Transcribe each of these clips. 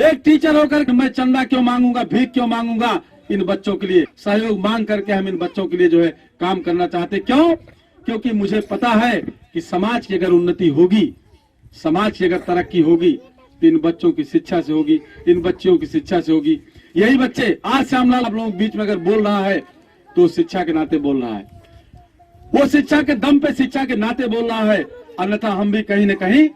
एक टीचर होकर मैं चंदा क्यों मांगूंगा, भीख क्यों मांगूंगा इन बच्चों के लिए? सहयोग मांग करके हम इन बच्चों के लिए जो है काम करना चाहते। क्यों? क्योंकि मुझे पता है कि समाज की अगर उन्नति होगी, समाज की अगर तरक्की होगी तो इन बच्चों की शिक्षा से होगी, इन बच्चियों की शिक्षा से होगी। यही बच्चे आज श्यामलाल आप लोगों के बीच में अगर बोल रहा है तो शिक्षा के नाते बोल रहा है, वो शिक्षा के दम पे, शिक्षा के नाते बोल रहा है, अन्यथा हम भी कहीं न कहीं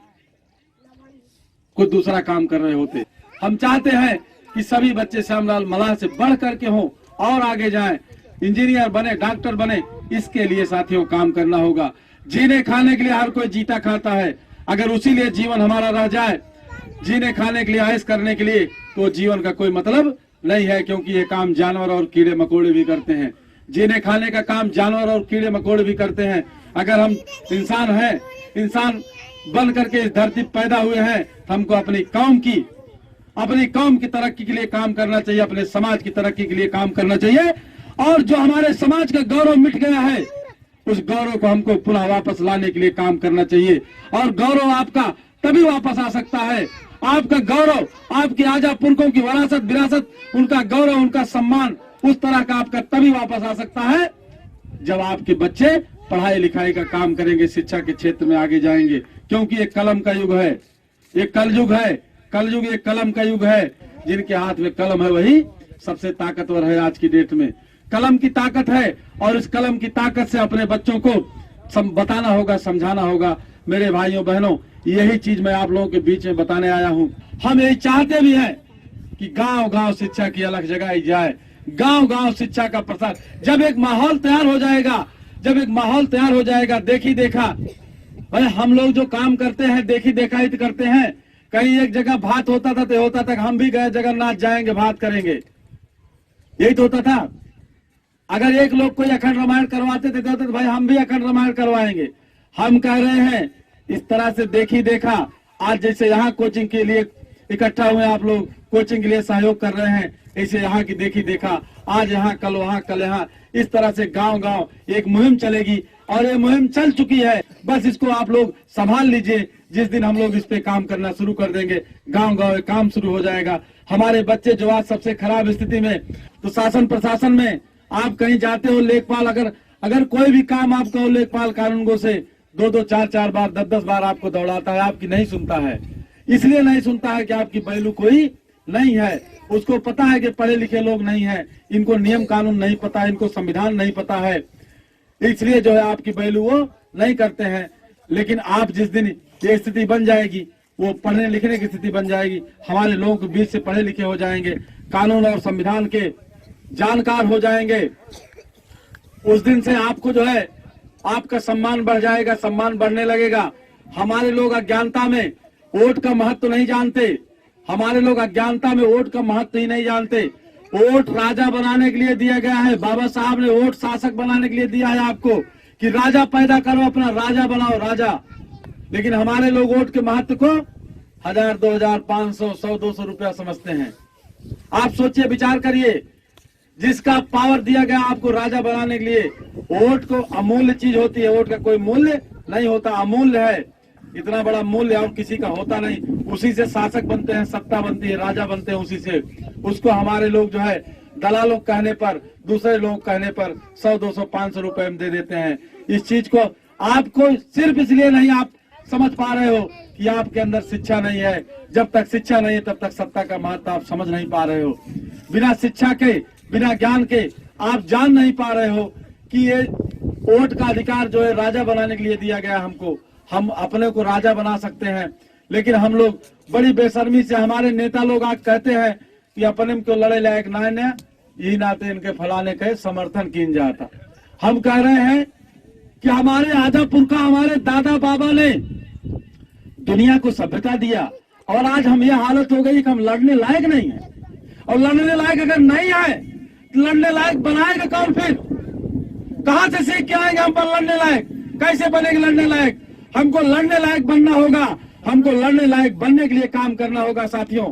कुछ दूसरा काम कर रहे होते। हम चाहते हैं कि सभी बच्चे श्यामलाल मलाह से बढ़ करके हों और आगे जाएं, इंजीनियर बने, डॉक्टर बने। इसके लिए साथियों काम करना होगा। जीने खाने के लिए हर कोई जीता खाता है, अगर उसी लिए जीवन हमारा रह जाए, जीने खाने के लिए, ऐश करने के लिए, तो जीवन का कोई मतलब नहीं है। क्योंकि ये काम जानवर और कीड़े मकोड़े भी करते हैं। जीने खाने का काम जानवर और कीड़े मकोड़े भी करते हैं। अगर हम इंसान हैं, इंसान बन करके इस धरती पैदा हुए हैं, हमको अपनी कौम की तरक्की के लिए काम करना चाहिए, अपने समाज की तरक्की के लिए काम करना चाहिए। और जो हमारे समाज का गौरव मिट गया है, उस गौरव को हमको पुनः वापस लाने के लिए काम करना चाहिए। और गौरव आपका तभी वापस आ सकता है, आपका गौरव, आपकी आजा पुरखों की विरासत, उनका गौरव, उनका सम्मान उस तरह का आपका तभी वापस आ सकता है जब आपके बच्चे पढ़ाई लिखाई का काम करेंगे, शिक्षा के क्षेत्र में आगे जाएंगे। क्योंकि एक कलम का युग है, एक कलयुग है, कलयुग एक कलम का युग है। जिनके हाथ में कलम है वही सबसे ताकतवर है आज की डेट में। कलम की ताकत है और इस कलम की ताकत से अपने बच्चों को बताना होगा, समझाना होगा। मेरे भाइयों बहनों, यही चीज मैं आप लोगों के बीच में बताने आया हूँ। हम यही चाहते भी हैं कि गांव गांव शिक्षा की अलग जगह जाए, गांव गांव शिक्षा का प्रसार। जब एक माहौल तैयार हो जाएगा, देखी देखा, भाई हम लोग जो काम करते हैं देखी देखा ही करते हैं। कहीं एक जगह भात होता था तो होता था हम भी गए जगन्नाथ जाएंगे, भात करेंगे, यही तो होता था। अगर एक लोग कोई अखंड रामायण करवाते थे तो भाई हम भी अखंड रामायण करवाएंगे। हम कह रहे हैं इस तरह से देखी देखा। आज जैसे यहाँ कोचिंग के लिए इकट्ठा हुए, आप लोग कोचिंग के लिए सहयोग कर रहे हैं, ऐसे यहाँ की देखी देखा, आज यहाँ कल वहाँ, कल यहाँ, इस तरह से गांव गांव एक मुहिम चलेगी। और ये मुहिम चल चुकी है, बस इसको आप लोग संभाल लीजिए। जिस दिन हम लोग इस पे काम करना शुरू कर देंगे, गांव गांव काम शुरू हो जाएगा। हमारे बच्चे जो आज सबसे खराब स्थिति में, तो शासन प्रशासन में आप कहीं जाते हो, लेखपाल अगर कोई भी काम आप कहो, लेखपाल कानूनगो से 2-2, 4-4 बार, 10-10 बार आपको दौड़ाता है, आपकी नहीं सुनता है। इसलिए नहीं सुनता है कि आपकी वैल्यू कोई नहीं है। उसको पता है कि पढ़े लिखे लोग नहीं है, इनको नियम कानून नहीं पता है, इनको संविधान नहीं पता है, इसलिए जो है आपकी वैल्यू वो नहीं करते हैं। लेकिन आप जिस दिन ये स्थिति बन जाएगी, वो पढ़ने लिखने की स्थिति बन जाएगी, हमारे लोगों के बीच से पढ़े लिखे हो जाएंगे, कानून और संविधान के जानकार हो जाएंगे, उस दिन से आपको जो है आपका सम्मान बढ़ जाएगा, सम्मान बढ़ने लगेगा। हमारे लोग अज्ञानता में वोट का महत्व नहीं जानते, हमारे लोग अज्ञानता में वोट का महत्व ही नहीं जानते। वोट राजा बनाने के लिए दिया गया है, बाबा साहब ने वोट शासक बनाने के लिए दिया है आपको कि राजा पैदा करो, अपना राजा बनाओ, राजा। लेकिन हमारे लोग वोट के महत्व को 1000, 2000, 500, 100, 200 रुपया समझते हैं। आप सोचिए, विचार करिए, जिसका पावर दिया गया आपको राजा बनाने के लिए, वोट को अमूल्य चीज होती है, वोट का कोई मूल्य नहीं होता, अमूल्य है। इतना बड़ा मूल्य और किसी का होता नहीं, उसी से शासक बनते हैं, सत्ता बनती है, राजा बनते हैं उसी से। उसको हमारे लोग जो है दलालों कहने पर, दूसरे लोग कहने पर 100, 200, 500 रुपए में दे देते हैं। इस चीज को आपको सिर्फ इसलिए नहीं आप समझ पा रहे हो कि आपके अंदर शिक्षा नहीं है। जब तक शिक्षा नहीं है तब तक सत्ता का महत्व आप समझ नहीं पा रहे हो। बिना शिक्षा के, बिना ज्ञान के आप जान नहीं पा रहे हो कि ये वोट का अधिकार जो है राजा बनाने के लिए दिया गया हमको, हम अपने को राजा बना सकते हैं। लेकिन हम लोग बड़ी बेशर्मी से, हमारे नेता लोग आज कहते हैं कि अपने को लड़े लायक ना ने, यही नाते इनके फलाने के समर्थन किन जाता। हम कह रहे हैं कि हमारे आजा पुरखा, हमारे दादा बाबा ने दुनिया को सभ्यता दिया और आज हम ये हालत हो गई कि हम लड़ने लायक नहीं है। और लड़ने लायक अगर नहीं है, लड़ने लायक बनाएगा कौन फिर? कहां से सीख के आएंगे हम पर लड़ने लायक? कैसे बनेंगे लड़ने लायक? हमको लड़ने लायक बनना होगा, हमको लड़ने लायक बनने के लिए काम करना होगा साथियों।